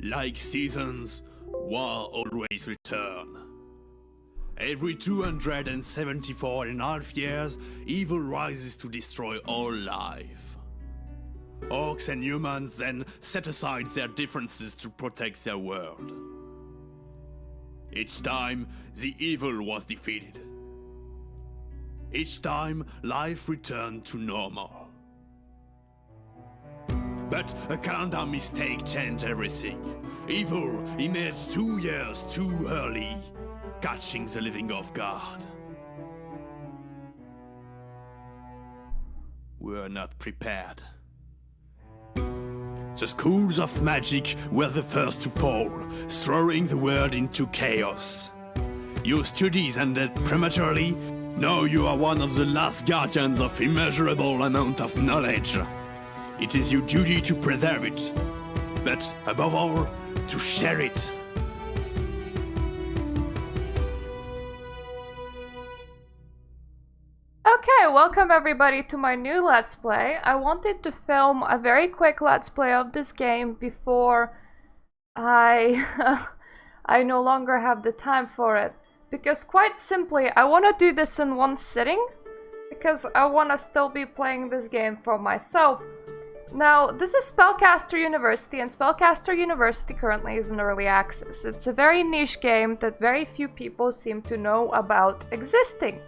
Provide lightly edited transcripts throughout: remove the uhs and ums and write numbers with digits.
Like seasons, war always return. Every 274.5 years, evil rises to destroy all life. Orcs and humans then set aside their differences to protect their world. Each time, the evil was defeated. Each time, life returned to normal. But a calendar mistake changed everything. Evil emerged 2 years too early, catching the living off guard. We were not prepared. The schools of magic were the first to fall, throwing the world into chaos. Your studies ended prematurely. Now you are one of the last guardians of immeasurable amount of knowledge. It is your duty to preserve it, but above all, to share it. Okay, welcome everybody to my new Let's Play. I wanted to film a very quick Let's Play of this game before I I no longer have the time for it. Because quite simply, I want to do this in one sitting, because I want to still be playing this game for myself. Now, this is Spellcaster University, and Spellcaster University currently is in early access. It's a very niche game that very few people seem to know about existing.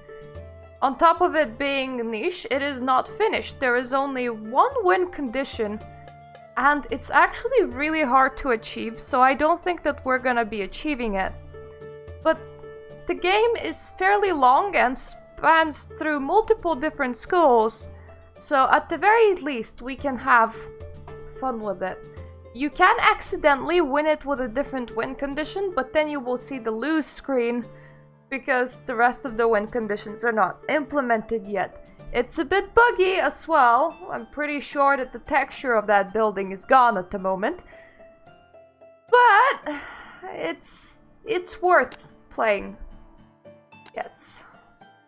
On top of it being niche, it is not finished. There is only one win condition, and it's actually really hard to achieve, so I don't think that we're gonna be achieving it. But the game is fairly long and spans through multiple different schools, so at the very least we can have fun with it. You can accidentally win it with a different win condition, but then you will see the lose screen because the rest of the win conditions are not implemented yet. It's a bit buggy as well. I'm pretty sure that the texture of that building is gone at the moment. But it's worth playing. Yes.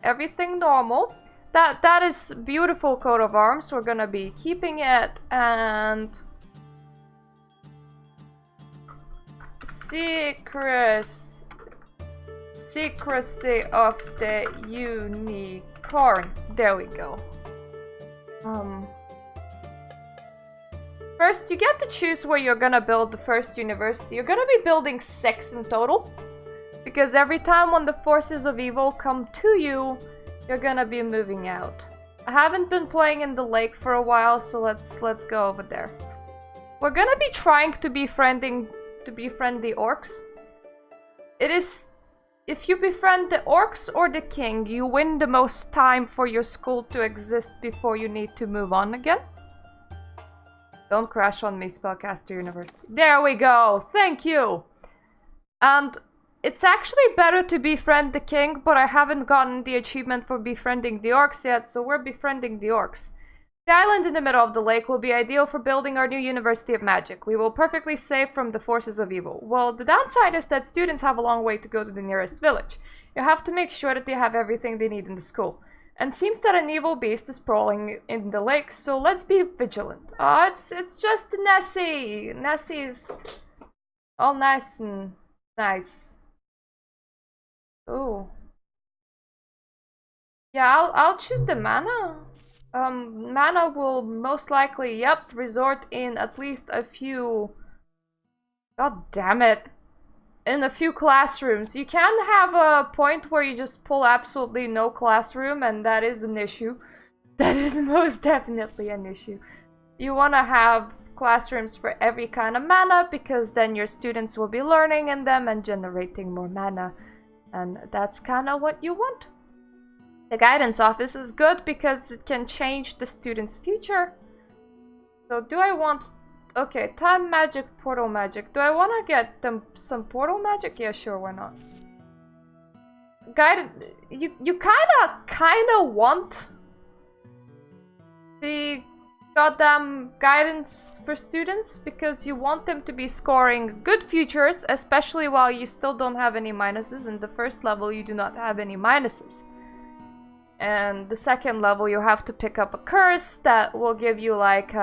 Everything normal. That is beautiful coat of arms. We're gonna be keeping it, and secrecy of the unicorn. There we go. First, you get to choose where you're gonna build the first university. You're gonna be building 6 in total, because every time when the forces of evil come to you, you're gonna be moving out. I haven't been playing in the lake for a while, so let's go over there. We're gonna be trying to befriend the orcs. It is, if you befriend the orcs or the king, you win the most time for your school to exist before you need to move on again. Don't crash on me, Spellcaster University. There we go, thank you! And it's actually better to befriend the king, but I haven't gotten the achievement for befriending the orcs yet, so we're befriending the orcs. The island in the middle of the lake will be ideal for building our new University of Magic. We will perfectly safe from the forces of evil. Well, the downside is that students have a long way to go to the nearest village. You have to make sure that they have everything they need in the school. And seems that an evil beast is prowling in the lake, so let's be vigilant. Oh, it's just Nessie! Nessie's all nice and nice. Oh. Yeah, I'll choose the mana. Mana will most likely, yep, resort in at least a few... God damn it. In a few classrooms. You can have a point where you just pull absolutely no classroom, and that is an issue. That is most definitely an issue. You want to have classrooms for every kind of mana, because then your students will be learning in them and generating more mana. And that's kind of what you want. The guidance office is good because it can change the student's future. So do I want... Okay, time magic, portal magic. Do I want to get them some portal magic? Yeah, sure, why not? You kind of want the goddamn guidance for students, because you want them to be scoring good futures, especially while you still don't have any minuses. In the first level, you do not have any minuses. And the second level, you have to pick up a curse that will give you like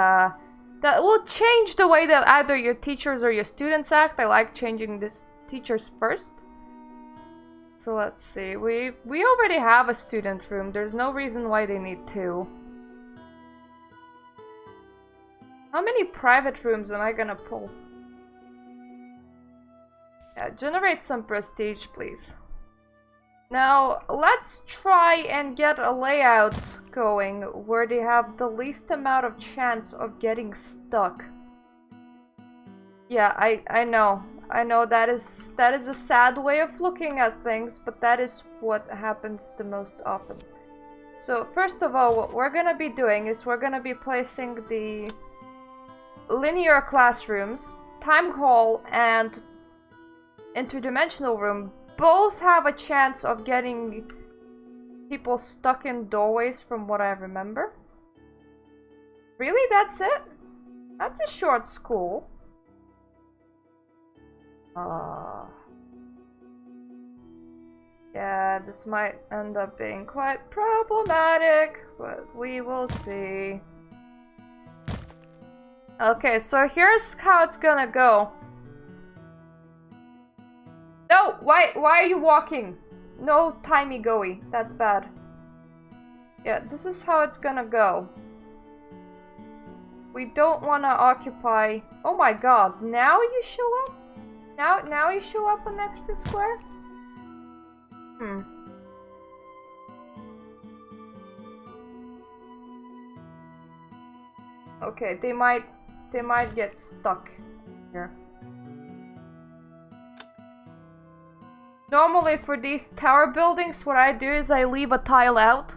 that will change the way that either your teachers or your students act. I like changing this teachers first. So let's see. We already have a student room. There's no reason why they need two. How many private rooms am I gonna pull? Yeah, generate some prestige, please. Now, let's try and get a layout going where they have the least amount of chance of getting stuck. Yeah, I know. I know that is a sad way of looking at things, but that is what happens the most often. So, first of all, what we're gonna be doing is we're gonna be placing the linear classrooms, time hall, and interdimensional room both have a chance of getting people stuck in doorways from what I remember. Really? That's it? That's a short school. Yeah, this might end up being quite problematic, but we will see. Okay, so here's how it's gonna go. No! Why are you walking? No timey-goey. That's bad. Yeah, this is how it's gonna go. We don't wanna occupy... Oh my god, now you show up? Now you show up on extra square? Okay, they might get stuck here. Normally for these tower buildings, what I do is I leave a tile out.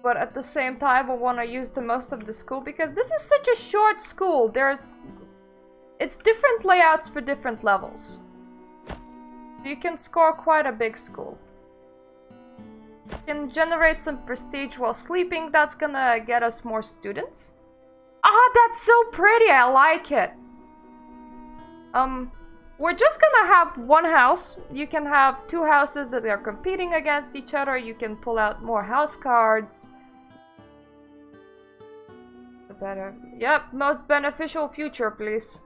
But at the same time, I want to use the most of the school because this is such a short school. It's different layouts for different levels. You can score quite a big school. You can generate some prestige while sleeping. That's gonna get us more students. Ah, that's so pretty. I like it. We're just gonna have one house. You can have two houses that are competing against each other. You can pull out more house cards. The better. Yep, most beneficial future, please.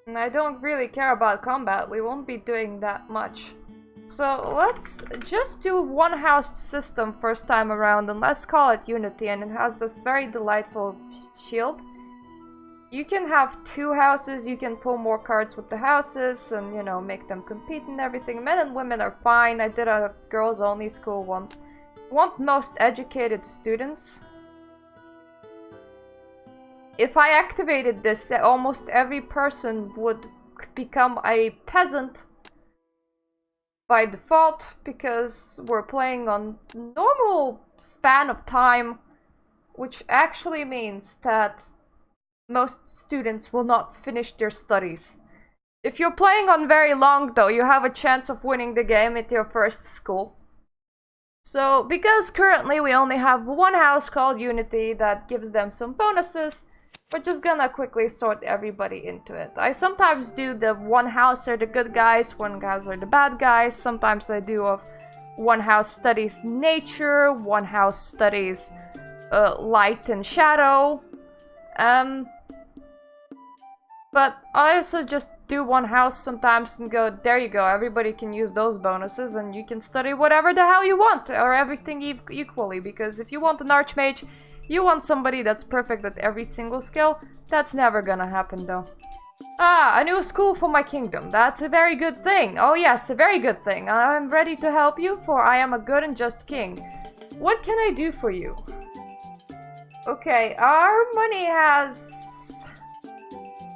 And I don't really care about combat. We won't be doing that much. So let's just do one house system first time around, and let's call it Unity, and it has this very delightful shield. You can have two houses, you can pull more cards with the houses and, you know, make them compete and everything. Men and women are fine. I did a girls only school once. Want most educated students. If I activated this, almost every person would become a peasant by default because we're playing on normal span of time, which actually means that most students will not finish their studies. If you're playing on very long though, you have a chance of winning the game at your first school. So, because currently we only have one house called Unity that gives them some bonuses, we're just gonna quickly sort everybody into it. I sometimes do the one house are the good guys, one house are the bad guys. Sometimes I do of one house studies nature, one house studies light and shadow. But I also just do one house sometimes and go, there you go, everybody can use those bonuses and you can study whatever the hell you want, or everything equally, because if you want an archmage, you want somebody that's perfect at every single skill. That's never gonna happen though. Ah, a new school for my kingdom. That's a very good thing. Oh yes, a very good thing. I'm ready to help you, for I am a good and just king. What can I do for you? Okay, our money has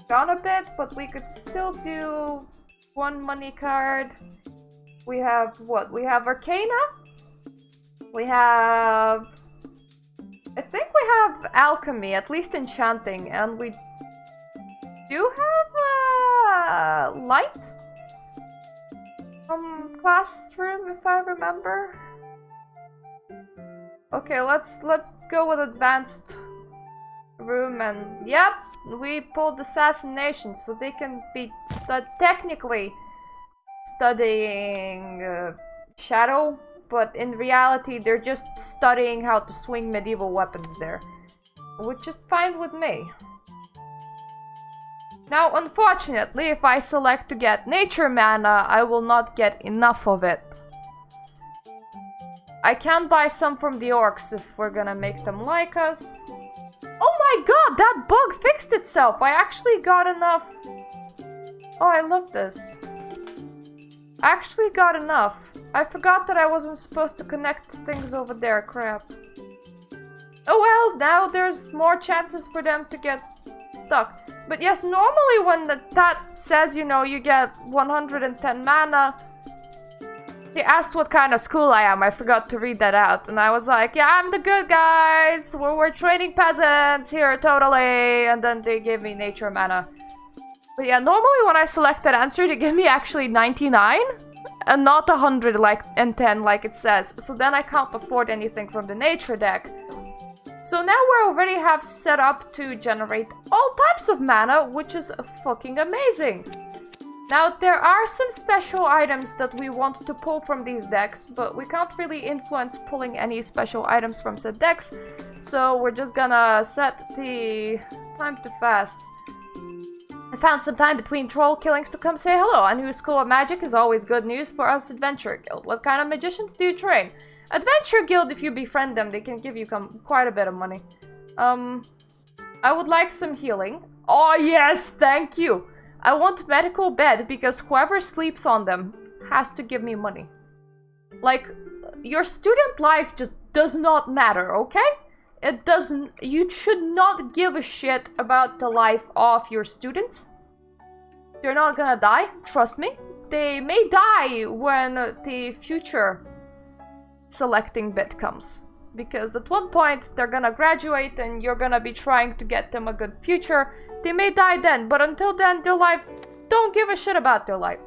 gone a bit, but we could still do one money card. We have what? We have Arcana. We have... I think we have Alchemy, at least Enchanting, and we do have Light? Classroom, if I remember. Okay, let's go with Advanced Room, and yep, we pulled Assassination, so they can be technically studying Shadow but in reality they're just studying how to swing medieval weapons there. Which is fine with me. Now, unfortunately, if I select to get nature mana, I will not get enough of it. I can buy some from the orcs if we're gonna make them like us. Oh my god, that bug fixed itself! I actually got enough. Oh, I love this. I actually got enough. I forgot that I wasn't supposed to connect things over there, crap. Oh well, now there's more chances for them to get stuck. But yes, normally when that says, you know, you get 110 mana, they asked what kind of school I am. I forgot to read that out. And I was like, yeah, I'm the good guys. We're training peasants here, totally. And then they gave me nature mana. But yeah, normally when I select that answer, they give me actually 99. And not 100 like and 10 like it says. So then I can't afford anything from the nature deck. So now we already have set up to generate all types of mana, which is fucking amazing. Now, there are some special items that we want to pull from these decks, but we can't really influence pulling any special items from said decks, so we're just gonna set the time to fast. I found some time between troll killings to come say hello. A new school of magic is always good news for us Adventure Guild. What kind of magicians do you train? Adventure Guild, if you befriend them, they can give you quite a bit of money. I would like some healing. Oh yes, thank you! I want medical bed because whoever sleeps on them has to give me money. Like, your student life just does not matter, okay? It doesn't. You should not give a shit about the life of your students. They're not gonna die, trust me. They may die when the future selecting bit comes, because at one point they're gonna graduate and you're gonna be trying to get them a good future. They may die then, but until then, their life, don't give a shit about their life.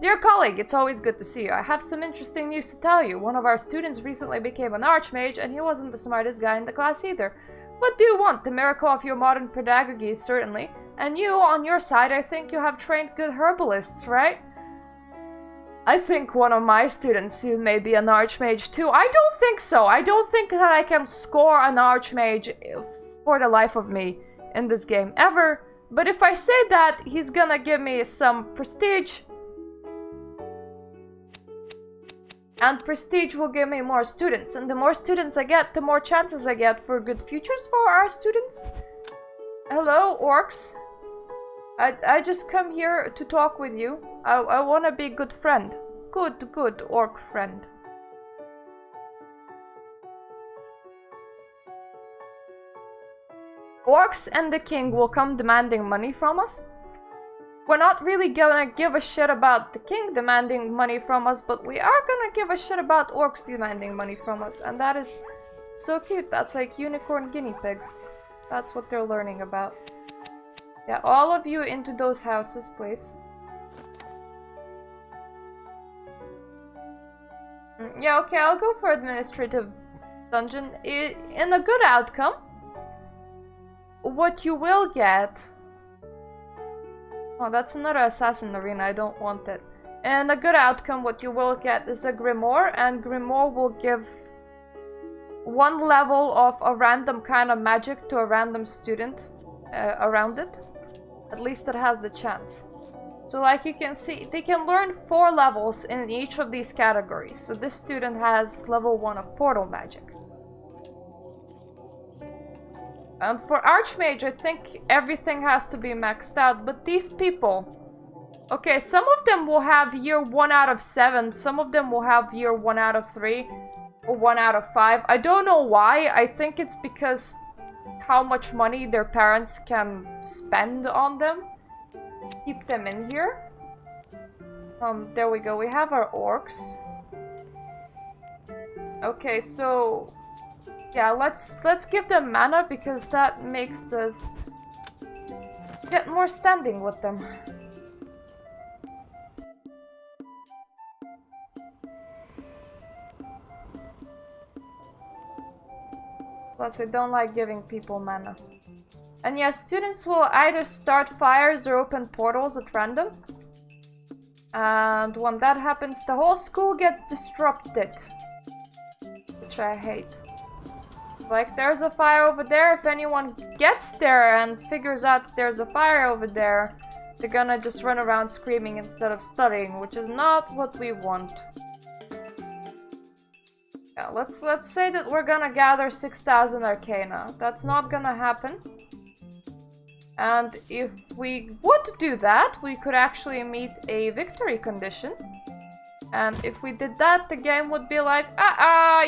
Dear colleague, it's always good to see you. I have some interesting news to tell you. One of our students recently became an archmage, and he wasn't the smartest guy in the class either. What do you want? The miracle of your modern pedagogy, certainly. And you, on your side, I think you have trained good herbalists, right? I think one of my students soon may be an archmage too. I don't think so. I don't think that I can score an archmage for the life of me in this game ever. But if I say that, he's gonna give me some prestige. And prestige will give me more students. And the more students I get, the more chances I get for good futures for our students. Hello, orcs. I just come here to talk with you. I want to be a good friend. Good orc friend. Orcs and the king will come demanding money from us. We're not really gonna give a shit about the king demanding money from us, but we are gonna give a shit about orcs demanding money from us. And that is so cute. That's like unicorn guinea pigs. That's what they're learning about. Yeah, all of you into those houses, please. Yeah, okay, I'll go for administrative dungeon. In a good outcome, what you will get... Oh, that's another assassin arena, I don't want it. In a good outcome, what you will get is a grimoire, and grimoire will give one level of a random kind of magic to a random student around it. At least it has the chance. So like you can see, they can learn 4 levels in each of these categories. So this student has level 1 of portal magic. And for Archmage, I think everything has to be maxed out. But these people... Okay, some of them will have year 1 out of 7. Some of them will have year 1 out of 3. Or 1 out of 5. I don't know why. I think it's because how much money their parents can spend on them. Keep them in here. There we go. We have our orcs. Okay, so... Yeah, let's give them mana because that makes us get more standing with them. Plus, I don't like giving people mana. And yeah, students will either start fires or open portals at random. And when that happens, the whole school gets disrupted. which I hate. Like, there's a fire over there. If anyone gets there and figures out there's a fire over there, they're gonna just run around screaming instead of studying, which is not what we want. Yeah, let's say that we're gonna gather 6,000 arcana. That's not gonna happen. And if we would do that, we could actually meet a victory condition. And if we did that, the game would be like,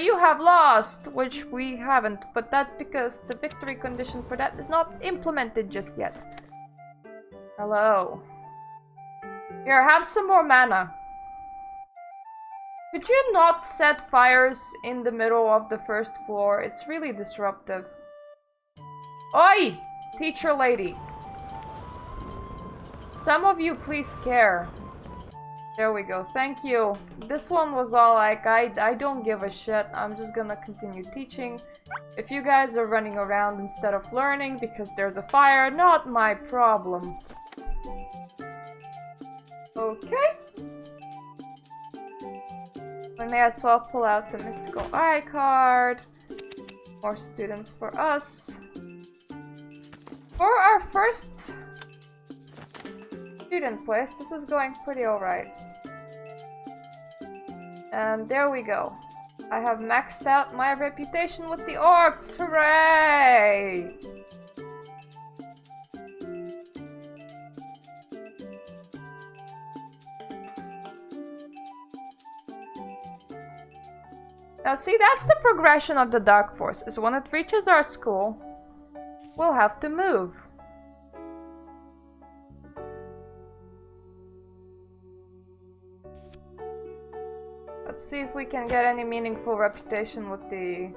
you have lost, which we haven't. But that's because the victory condition for that is not implemented just yet. Hello. Here, have some more mana. Could you not set fires in the middle of the first floor? It's really disruptive. Oi! Teacher lady. Some of you please care. There we go, thank you. This one was all like, I don't give a shit. I'm just gonna continue teaching. If you guys are running around instead of learning because there's a fire, not my problem. Okay. We may as well pull out the mystical eye card. More students for us. For our first student place, this is going pretty alright. And there we go. I have maxed out my reputation with the orcs. Hooray! Now see, that's the progression of the Dark Force, is when it reaches our school, we'll have to move. Let's see if we can get any meaningful reputation with the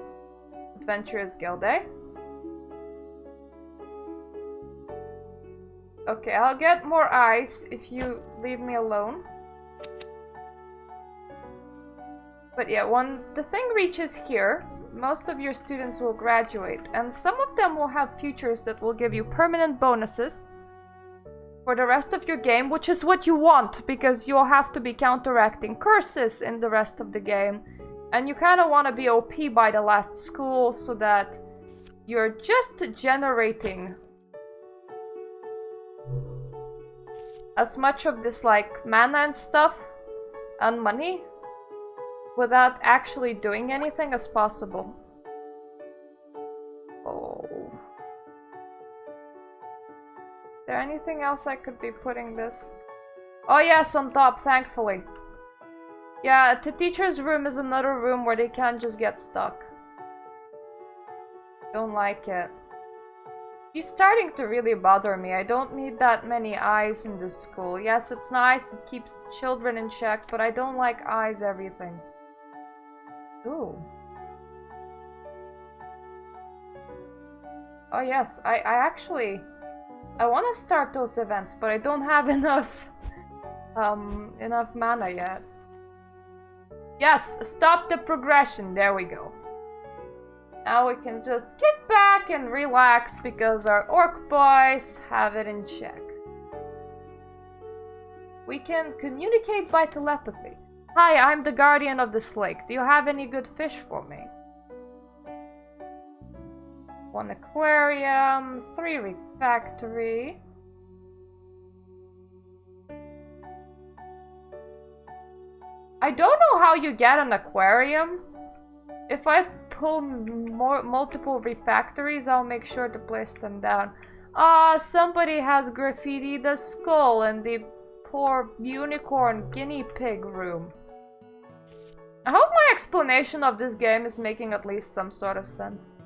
Adventurers Guild, eh? Okay, I'll get more eyes if you leave me alone. But yeah, when the thing reaches here, most of your students will graduate, and some of them will have futures that will give you permanent bonuses for the rest of your game, which is what you want, because you'll have to be counteracting curses in the rest of the game. And you kind of want to be OP by the last school, so that you're just generating as much of this, like, mana and stuff, and money, without actually doing anything as possible. Oh. Is there anything else I could be putting this? Oh yes, on top, thankfully. Yeah, the teacher's room is another room where they can't just get stuck. Don't like it. You're starting to really bother me. I don't need that many eyes in this school. Yes, it's nice, it keeps the children in check, but I don't like eyes everything. Ooh. Oh yes, I actually... I want to start those events, but I don't have enough... enough mana yet. Yes, stop the progression, there we go. Now we can just kick back and relax because our orc boys have it in check. We can communicate by telepathy. Hi, I'm the guardian of this lake. Do you have any good fish for me? 1 aquarium, 3 refactory. I don't know how you get an aquarium. If I pull multiple refactories, I'll make sure to place them down. Ah, somebody has graffitied the skull in the poor unicorn guinea pig room. I hope my explanation of this game is making at least some sort of sense.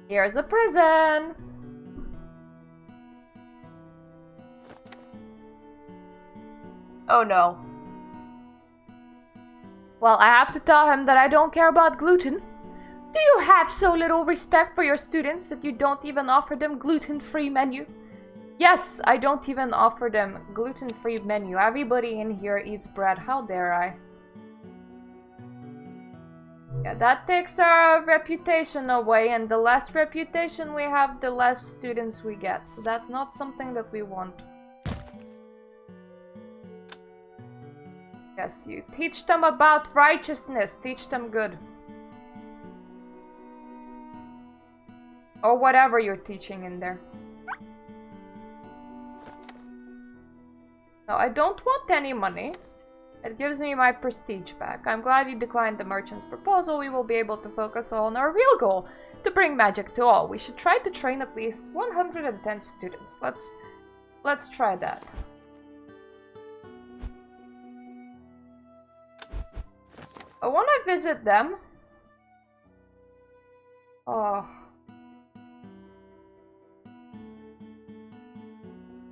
Here's a prison! Oh no. Well, I have to tell him that I don't care about gluten. Do you have so little respect for your students that you don't even offer them gluten-free menu? Yes, I don't even offer them gluten-free menu. Everybody in here eats bread. How dare I? Yeah, that takes our reputation away, and the less reputation we have, the less students we get. So that's not something that we want. Yes, you teach them about righteousness. Teach them good. Or whatever you're teaching in there. No, I don't want any money. It gives me my prestige back. I'm glad you declined the merchant's proposal. We will be able to focus on our real goal, to bring magic to all. We should try to train at least 110 students. Let's try that. I want to visit them. Oh.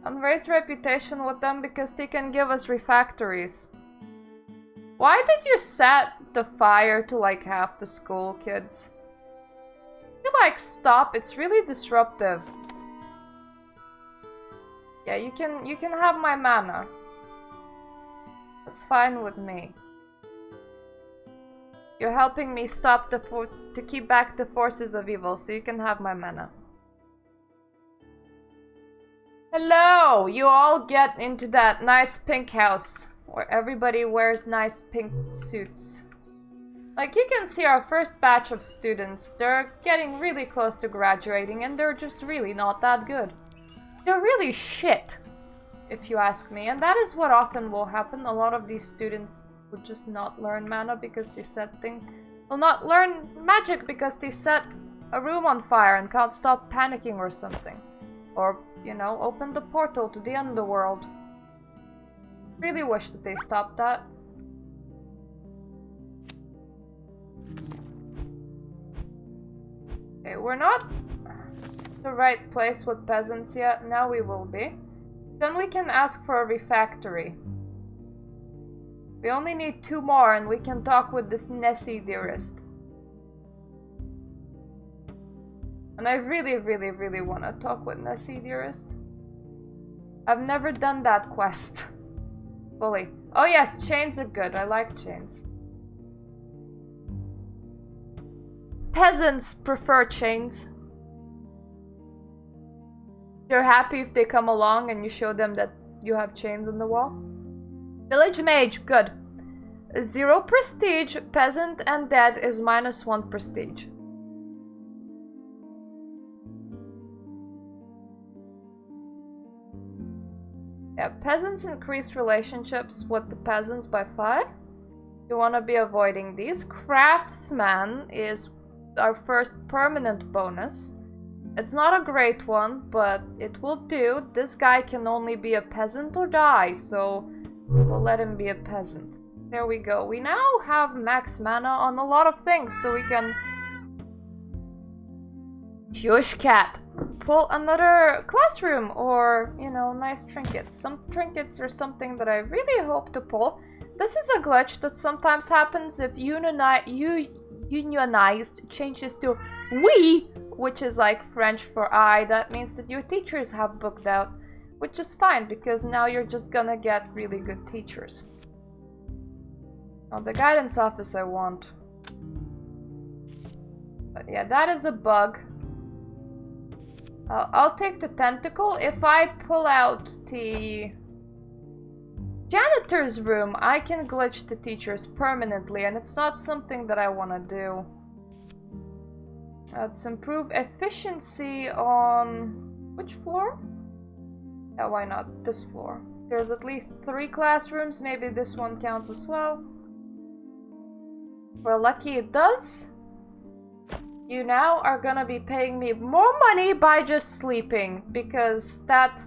And raise reputation with them because they can give us refactories. Why did you set the fire to like half the school, kids? You like stop, it's really disruptive. Yeah, you can have my mana. That's fine with me. You're helping me stop to keep back the forces of evil, so you can have my mana. Hello! You all get into that nice pink house where everybody wears nice pink suits. Like, you can see our first batch of students. They're getting really close to graduating and they're just really not that good. They're really shit, if you ask me. And that is what often will happen. A lot of these students will just not learn mana because they set things. Will not learn magic because they set a room on fire and can't stop panicking or something. Or, you know, open the portal to the underworld. Really wish that they stopped that. Okay, we're not the right place with peasants yet. Now we will be. Then we can ask for a refactory. We only need 2 more and we can talk with this Nessie dearest. And I really, really, really want to talk with Nessie dearest. I've never done that quest fully. Oh yes, chains are good. I like chains. Peasants prefer chains. They're happy if they come along and you show them that you have chains on the wall. Village mage, good. 0 prestige, peasant and dead is -1 prestige. Yeah, peasants increase relationships with the peasants by 5. You want to be avoiding these. Craftsman is our first permanent bonus. It's not a great one, but it will do. This guy can only be a peasant or die, so we'll let him be a peasant. There we go. We now have max mana on a lot of things, so we can... Shush cat! Pull another classroom or, you know, nice trinkets. Some trinkets are something that I really hope to pull. This is a glitch that sometimes happens if unionized changes to we, which is like French for I. That means that your teachers have booked out, which is fine because now you're just gonna get really good teachers. Oh, the guidance office I want. But yeah, that is a bug. I'll take the tentacle. If I pull out the janitor's room, I can glitch the teachers permanently, and it's not something that I want to do. Let's improve efficiency on... which floor? Yeah, why not? This floor. There's at least 3 classrooms. Maybe this one counts as well. We're lucky it does. You now are gonna be paying me more money by just sleeping, because that